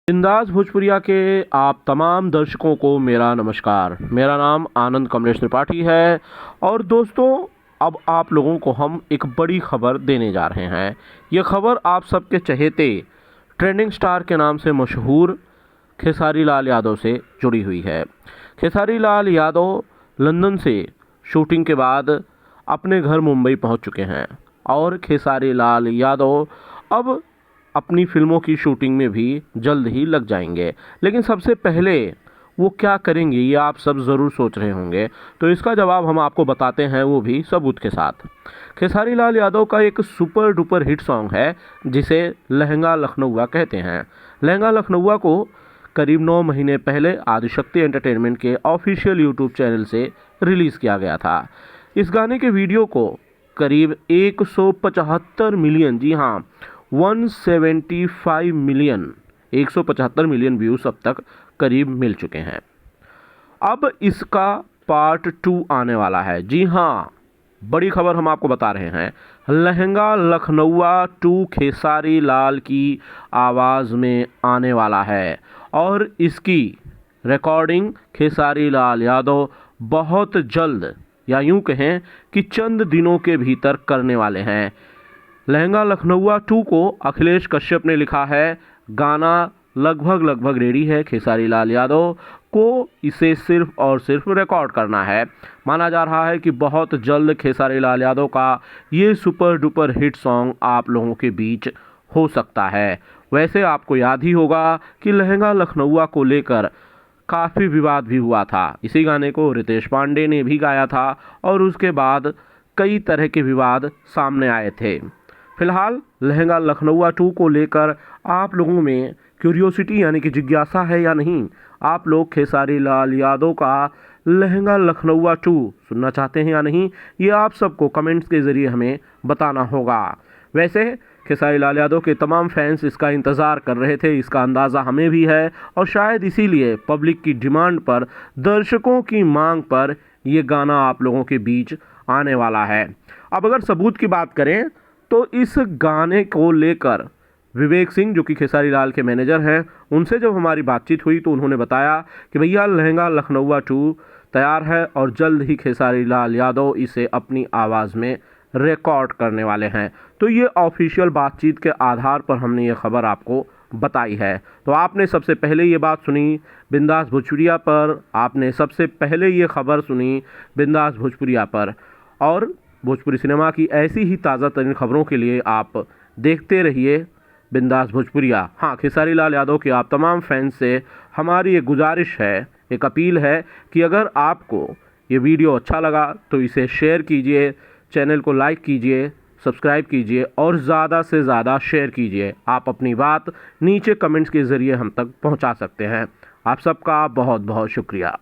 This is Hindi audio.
बिंदास भोजपुरिया के आप तमाम दर्शकों को मेरा नमस्कार। मेरा नाम आनंद कमलेश त्रिपाठी है और दोस्तों अब आप लोगों को हम एक बड़ी खबर देने जा रहे हैं। यह खबर आप सबके चहेते ट्रेंडिंग स्टार के नाम से मशहूर खेसारी लाल यादव से जुड़ी हुई है। खेसारी लाल यादव लंदन से शूटिंग के बाद अपने घर मुंबई पहुंच चुके हैं और खेसारी लाल यादव अब अपनी फिल्मों की शूटिंग में भी जल्द ही लग जाएंगे। लेकिन सबसे पहले वो क्या करेंगे ये आप सब ज़रूर सोच रहे होंगे, तो इसका जवाब हम आपको बताते हैं, वो भी सबूत के साथ। खेसारी लाल यादव का एक सुपर डुपर हिट सॉन्ग है जिसे लहंगा लखनऊआ कहते हैं। लहंगा लखनऊआ को करीब 9 महीने पहले आदिशक्ति एंटरटेनमेंट के ऑफिशियल यूट्यूब चैनल से रिलीज़ किया गया था। इस गाने के वीडियो को करीब 175 मिलियन, जी हाँ 175 मिलियन, 175 मिलियन व्यूज़ अब तक करीब मिल चुके हैं। अब इसका पार्ट 2 आने वाला है। जी हाँ, बड़ी खबर हम आपको बता रहे हैं। लहंगा लखनऊआ 2 खेसारी लाल की आवाज़ में आने वाला है और इसकी रिकॉर्डिंग खेसारी लाल यादव बहुत जल्द, या यूं कहें कि चंद दिनों के भीतर करने वाले हैं। लहंगा लखनऊआ 2 को अखिलेश कश्यप ने लिखा है। गाना लगभग रेडी है। खेसारी लाल यादव को इसे सिर्फ और सिर्फ रिकॉर्ड करना है। माना जा रहा है कि बहुत जल्द खेसारी लाल यादव का ये सुपर डुपर हिट सॉन्ग आप लोगों के बीच हो सकता है। वैसे आपको याद ही होगा कि लहंगा लखनऊआ को लेकर काफ़ी विवाद भी हुआ था। इसी गाने को रितेश पांडे ने भी गाया था और उसके बाद कई तरह के विवाद सामने आए थे। फिलहाल लहंगा लखनऊआ 2 को लेकर आप लोगों में क्यूरियोसिटी यानी कि जिज्ञासा है या नहीं? आप लोग खेसारी लाल यादव का लहंगा लखनऊआ 2 सुनना चाहते हैं या नहीं? ये आप सबको कमेंट्स के ज़रिए हमें बताना होगा। वैसे खेसारी लाल यादव के तमाम फैंस इसका इंतज़ार कर रहे थे, इसका अंदाज़ा हमें भी है और शायद इसीलिए पब्लिक की डिमांड पर, दर्शकों की मांग पर ये गाना आप लोगों के बीच आने वाला है। अब अगर सबूत की बात करें तो इस गाने को लेकर विवेक सिंह, जो कि खेसारी लाल के मैनेजर हैं, उनसे जब हमारी बातचीत हुई तो उन्होंने बताया कि भैया लहंगा लखनऊआ 2 तैयार है और जल्द ही खेसारी लाल यादव इसे अपनी आवाज़ में रिकॉर्ड करने वाले हैं। तो ये ऑफिशियल बातचीत के आधार पर हमने ये खबर आपको बताई है। तो आपने सबसे पहले ये बात सुनी बिंदास भोजपुरिया पर, आपने सबसे पहले ये खबर सुनी बिंदास भोजपुरिया पर। और भोजपुरी सिनेमा की ऐसी ही ताज़ा तरीन खबरों के लिए आप देखते रहिए बिंदास भोजपुरिया। हाँ, खेसारी लाल यादव के आप तमाम फैंस से हमारी एक गुजारिश है, एक अपील है कि अगर आपको ये वीडियो अच्छा लगा तो इसे शेयर कीजिए, चैनल को लाइक कीजिए, सब्सक्राइब कीजिए और ज़्यादा से ज़्यादा शेयर कीजिए। आप अपनी बात नीचे कमेंट्स के ज़रिए हम तक पहुंचा सकते हैं। आप सबका बहुत बहुत शुक्रिया।